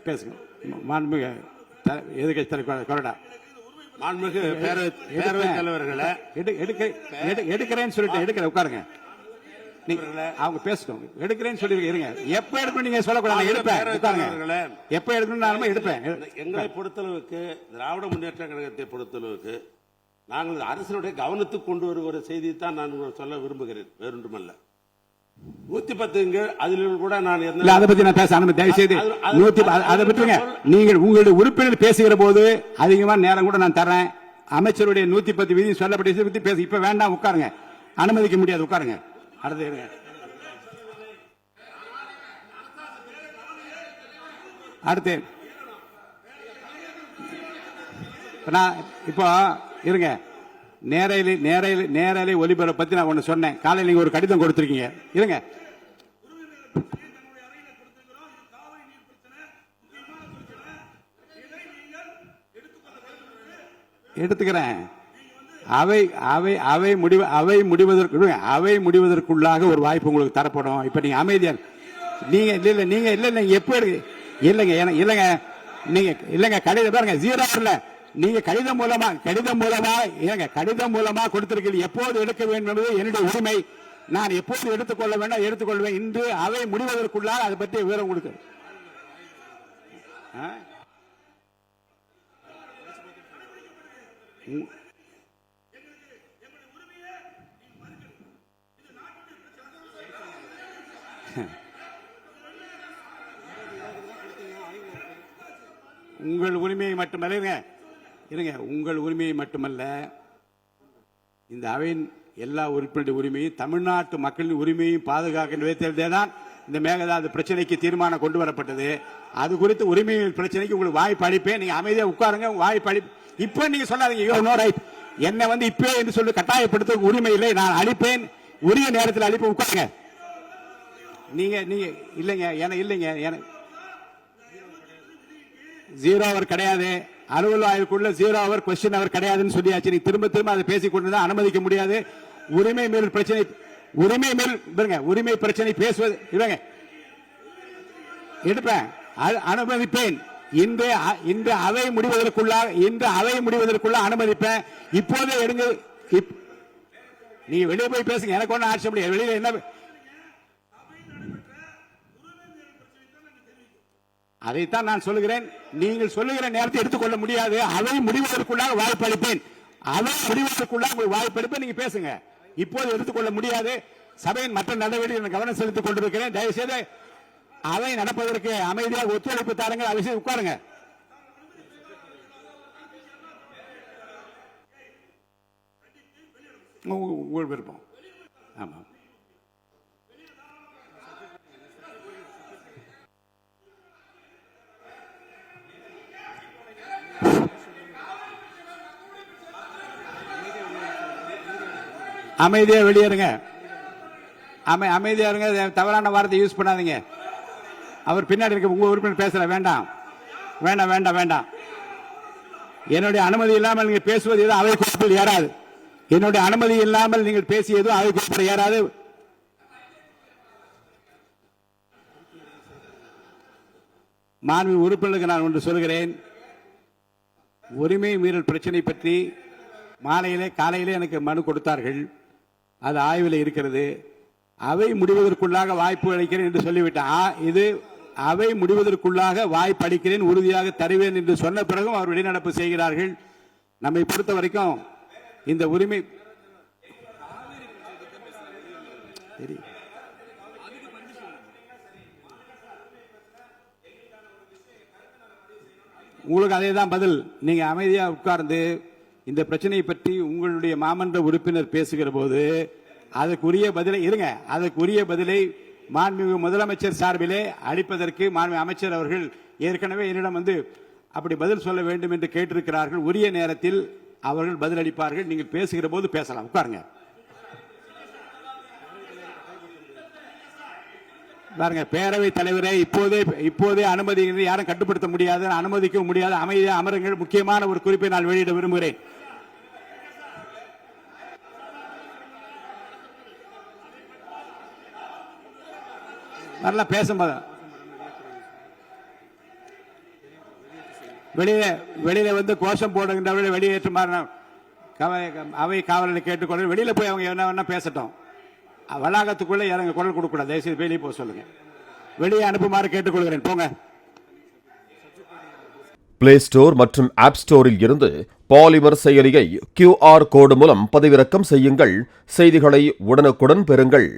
பேசுங்க. மாண்புமிகு எதிர்க்கட்சி தலைவர் கொறடா. மாண்புமிகு பேரவைத் தலைவர்களை எடுக்கிறேன்னு சொல்லிட்டு எடுக்கிற உட்காருங்க. அவங்க பேசட்டும். எடுக்கிறேன்னு சொல்லி இருங்க. எப்ப எடுக்கணும் நீங்க சொல்லக்கூடாது. எடுப்பேன் உட்காருங்க. எப்ப எடுக்கணும் எடுப்பேன். எங்களை பொறுத்தளவுக்கு திராவிட முன்னேற்ற கழகத்தை பொறுத்தளவுக்கு நாங்கள் அரசனுடைய கவனத்துக்கு கொண்டு வருகிற செய்தியை தான் நான் சொல்ல விரும்புகிறேன். வேறொன்றுமல்ல. 110 அதில் கூட நான் அதை பத்தி நான் பேச அனுமதி தயவு செய்து அதை பற்றிங்க. நீங்கள் உங்களுடைய உறுப்பினர் பேசுகிற போது அதிகமான நேரம் கூட நான் தரேன். அமைச்சருடைய 110 விதி சொல்லப்பட்ட பத்தி பேச இப்ப வேண்டாம். உட்காருங்க. அனுமதிக்க முடியாது. உட்காருங்க. அடுத்து அடுத்து நான் இப்போ இருங்க. நேரலை ஒலிபரப்பை பத்தி நான் ஒண்ணு சொன்னேன். காலையில் நீங்க ஒரு கடிதம் கொடுத்திருக்கீங்க. இருங்க எடுத்துக்கிறேன். அவை முடிவதற்குள்ளாக ஒரு வாய்ப்பு உங்களுக்கு தரப்படும். இப்ப நீங்க அமைதியா நீங்க இல்ல எப்ப இல்லங்க இல்லங்க கடிதம் பாருங்க. 0 இல்ல. நீங்க கடிதம் மூலமா கொடுத்திருக்கீங்க. எப்போது எடுக்க வேண்டும் என்பது என்னுடைய உரிமை. நான் எப்போது எடுத்துக்கொள்ள வேண்டாம் எடுத்துக்கொள்வேன். இன்று அவை முடிவதற்குள்ளாக அதை பற்றி விவரம் கொடுக்க உங்கள் உரிமையை மட்டுமல்ல இருங்க. உங்கள் உரிமையை மட்டுமல்ல, இந்த அவையின் எல்லா உறுப்பினருடைய உரிமையும் தமிழ்நாட்டு மக்களின் உரிமையும் பாதுகாக்கின்ற விதத்திலே தான் இந்த மேகதாது பிரச்சனைக்கு தீர்மானம் கொண்டு வரப்பட்டது. அது குறித்து உரிமை பிரச்சனைக்கு உங்களுக்கு வாய்ப்பு அளிப்பேன். நீங்க அமைதியா உட்காருங்க. வாய்ப்பு அளிப்பேன். இப்ப நீங்க சொல்லாதீங்க. என்ன இப்ப என்று சொல்லி கட்டாயப்படுத்த உரிமை இல்லை. நான் அளிப்பேன். உரிய நேரத்தில் அளிப்பேன். உட்காருங்க. நீங்க இல்லைங்க இல்லைங்க 0 அவர் கிடையாது. அலுவல் ஆய்வுக்குள்ள 0 அவர் கொஸ்டின் அவர் கிடையாதுன்னு சொல்லியாச்சு. நீ திரும்ப அதை பேசிக் கொண்டுதான் அனுமதிக்க முடியாது. உரிமை மேல் பிரச்சனை உரிமை பிரச்சனை பேசுவது இல்லைங்க. எடுப்பேன். அனுமதிப்பேன். இன்று அவை முடிவதற்குள்ள அனுமதிப்பேன். இப்போதே எடுங்க. நீங்க வெளியே போய் பேசுங்க. எனக்கு ஒன்னும் ஆட்சி முடியாது. வெளியில என்ன அதைத்தான் நான் சொல்லுகிறேன். நீங்கள் சொல்லுகிற நேரத்தை எடுத்துக்கொள்ள முடியாது. அவை முடிவதற்குள்ளாக வாய்ப்பு அளிப்பேன். அவை முடிவதற்குள்ளாக வாய்ப்பு அளிப்பேன். நீங்க பேசுங்க. இப்போது எடுத்துக்கொள்ள முடியாது. சபையின் மற்ற நடவடிக்கை கவனம் செலுத்திக் கொண்டிருக்கிறேன். தயவுசெய்து அவை நடப்பதற்கு அமைதியாக ஒத்துழைப்பு தாருங்கள். அவசியம் உட்காருங்க. உங்கள் விருப்பம். ஆமா. அமைதியா வெளியேறுங்க. அமைதியா இருங்க. தவறான வார்த்தை யூஸ் பண்ணாதீங்க. அவர் பின்னாடி இருக்க உங்க உறுப்பினர் பேசல. வேண்டாம். என்னுடைய அனுமதி இல்லாமல் நீங்க பேசுவது எதுவும் அவை குறிப்பில் ஏறாது. என்னுடைய அனுமதி இல்லாமல் நீங்கள் பேசியதும் அவை குறிப்பில் ஏறாது. மாண்பு உறுப்பினருக்கு நான் ஒன்று சொல்கிறேன். உரிமை மீறல் பிரச்சனை பற்றி காலையிலே எனக்கு மனு கொடுத்தார்கள். அது ஆய்வில் இருக்கிறது. அவை முடிவதற்குள்ளாக வாய்ப்பு அளிக்கிறேன் என்று சொல்லிவிட்டேன். இது அவை முடிவதற்குள்ளாக வாய்ப்பு அளிக்கிறேன், உறுதியாக தருவேன் என்று சொன்ன பிறகும் அவர் வெளிநடப்பு செய்கிறார்கள். நம்மை பொறுத்த வரைக்கும் இந்த உரிமை உங்களுக்கு அதே தான் பதில். நீங்க அமைதியா உட்கார்ந்து இந்த பிரச்சனையை பற்றி உங்களுடைய மாமன்ற உறுப்பினர் பேசுகிற போது அதற்குரிய பதிலை மாண்புமிகு முதலமைச்சர் சார்பிலே அளிப்பதற்கு மாண்புமிகு அமைச்சர் அவர்கள் ஏற்கனவே என்னிடம் அப்படி பதில் சொல்ல வேண்டும் என்று கேட்டிருக்கிறார்கள். உரிய நேரத்தில் அவர்கள் பதில் அளிப்பார்கள். நீங்கள் பேசுகிற போது பேசலாம். உட்காருங்க. பாருங்க, பேரவைத் தலைவரை இப்போதே அனுமதி யாரும் கட்டுப்படுத்த முடியாது, அனுமதிக்க முடியாது. அமைதியாக அமருங்கள். முக்கியமான ஒரு குறிப்பை நான் வெளியிட விரும்புகிறேன். நல்லா பேசும்போது வெளியில வந்து கோஷம் போடுகின்றவர்களை வெளியேற்றுமாறு அவை காவலர்களை கேட்டுக்கொண்டு வெளியில போய் அவங்க என்ன வேணா பேசட்டும். வளாகத்துக்குள்ள இறங்க குரல் கொடுக்க கூடாது. தயவுசெய்து வெளியே போக சொல்லுங்க. வெளியே அனுப்புமாறு கேட்டுக்கொள்கிறேன். போங்க. பிளே ஸ்டோர் மற்றும் ஆப் ஸ்டோரில் இருந்து பாலிமர் செயலியை QR கோடு மூலம் பதிவிறக்கம் செய்யுங்கள். செய்திகளை உடனுக்குடன் பெறுங்கள்.